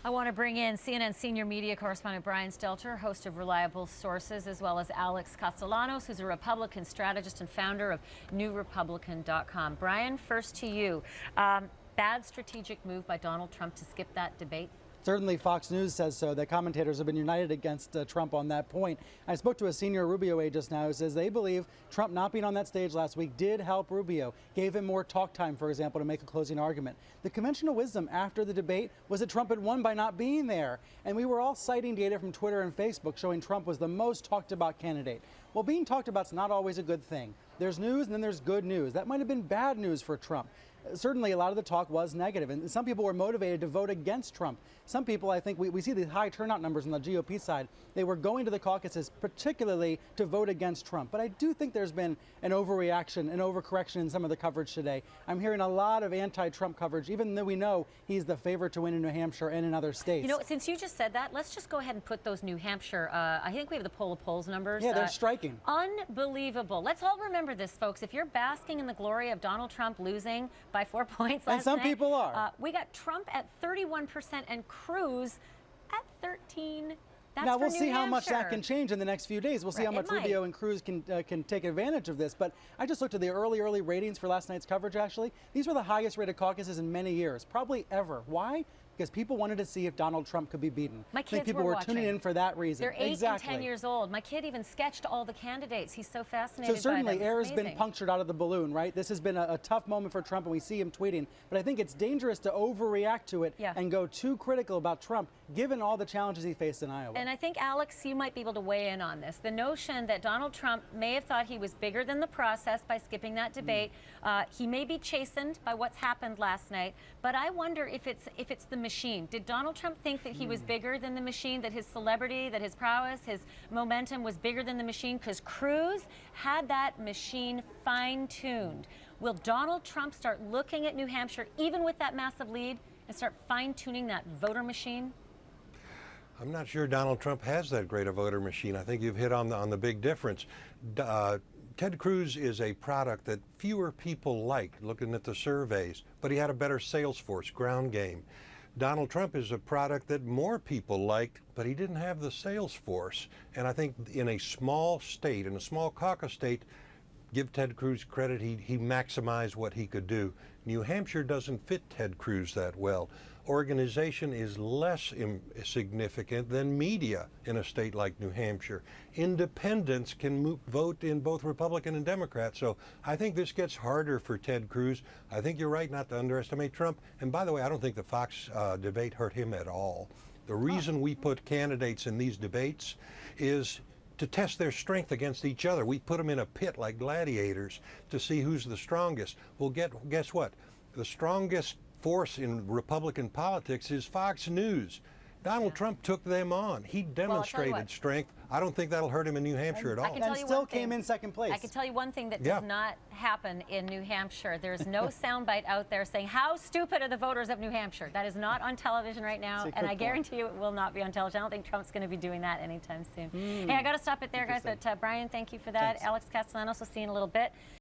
I want to bring in CNN senior media correspondent Brian Stelter, host of Reliable Sources, as well as Alex Castellanos, who's a Republican strategist and founder of NewRepublican.com. Brian, first to you. Bad strategic move by Donald Trump to skip that debate? Certainly Fox News says so. The commentators have been united against Trump on that point. I spoke to a senior Rubio aide just now who says they believe Trump not being on that stage last week did help Rubio, gave him more talk time, for example, to make a closing argument. The conventional wisdom after the debate was that Trump had won by not being there. And we were all citing data from Twitter and Facebook showing Trump was the most talked about candidate. Well, being talked about is not always a good thing. There's news and then there's good news. That might have been bad news for Trump. Certainly, a lot of the talk was negative, and some people were motivated to vote against Trump. Some people, I think, we see the high turnout numbers on the GOP side. They were going to the caucuses particularly to vote against Trump. But I do think there's been an overreaction, an overcorrection in some of the coverage today. I'm hearing a lot of anti-Trump coverage, even though we know he's the favorite to win in New Hampshire and in other states. You know, since you just said that, let's just go ahead and put those New Hampshire, I think we have the poll of polls numbers. Yeah, they're striking. Unbelievable. Let's all remember this, folks. If you're basking in the glory of Donald Trump losing by 4 points last and some night, people are. We got Trump at 31% and Cruz at 13%. That's now, we'll for see New how much Hampshire. that can change in the next few days. We'll see how much Rubio and Cruz can take advantage of this. But I just looked at the early ratings for last night's coverage, actually. These were the highest rated caucuses in many years, probably ever. Why? Because people wanted to see if Donald Trump could be beaten. My kids I think people were tuning in for that reason. They're 8 and 10 years old. My kid even sketched all the candidates. He's so fascinated So certainly by them. air has been punctured out of the balloon, right? This has been a tough moment for Trump, and we see him tweeting. But I think it's dangerous to overreact to it and go too critical about Trump, given all the challenges he faced in Iowa. And I think, Alex, you might be able to weigh in on this. The notion that Donald Trump may have thought he was bigger than the process by skipping that debate. He may be chastened by what's happened last night, but I wonder if it's the machine. Did Donald Trump think that he was bigger than the machine, that his celebrity, that his prowess, his momentum was bigger than the machine? Because Cruz had that machine fine-tuned. Will Donald Trump start looking at New Hampshire, even with that massive lead, and start fine-tuning that voter machine? I'm not sure Donald Trump has that great a voter machine. I think you've hit on the big difference. Ted Cruz is a product that fewer people like, looking at the surveys, but he had a better sales force, ground game. Donald Trump is a product that more people liked, but he didn't have the sales force. And I think in a small state, in a small caucus state, give Ted Cruz credit, he maximized what he could do. New Hampshire doesn't fit Ted Cruz that well. Organization is less significant than media in a state like New Hampshire. Independents can vote in both Republican and Democrat. So I think this gets harder for Ted Cruz. I think you're right not to underestimate Trump. And by the way, I don't think the Fox debate hurt him at all. The reason we put candidates in these debates is to test their strength against each other. We put them in a pit like gladiators to see who's the strongest. Well, guess what? The strongest force in Republican politics is Fox News. Donald Trump took them on. He demonstrated strength. I don't think that'll hurt him in New Hampshire at all. And still came in second place. I can tell you one thing that does not happen in New Hampshire. There's no soundbite out there saying, how stupid are the voters of New Hampshire? That is not on television right now, and I guarantee you it will not be on television. I don't think Trump's going to be doing that anytime soon. Hey, I got to stop it there, guys, but Brian, thank you for that. Alex Castellanos, we'll see you in a little bit.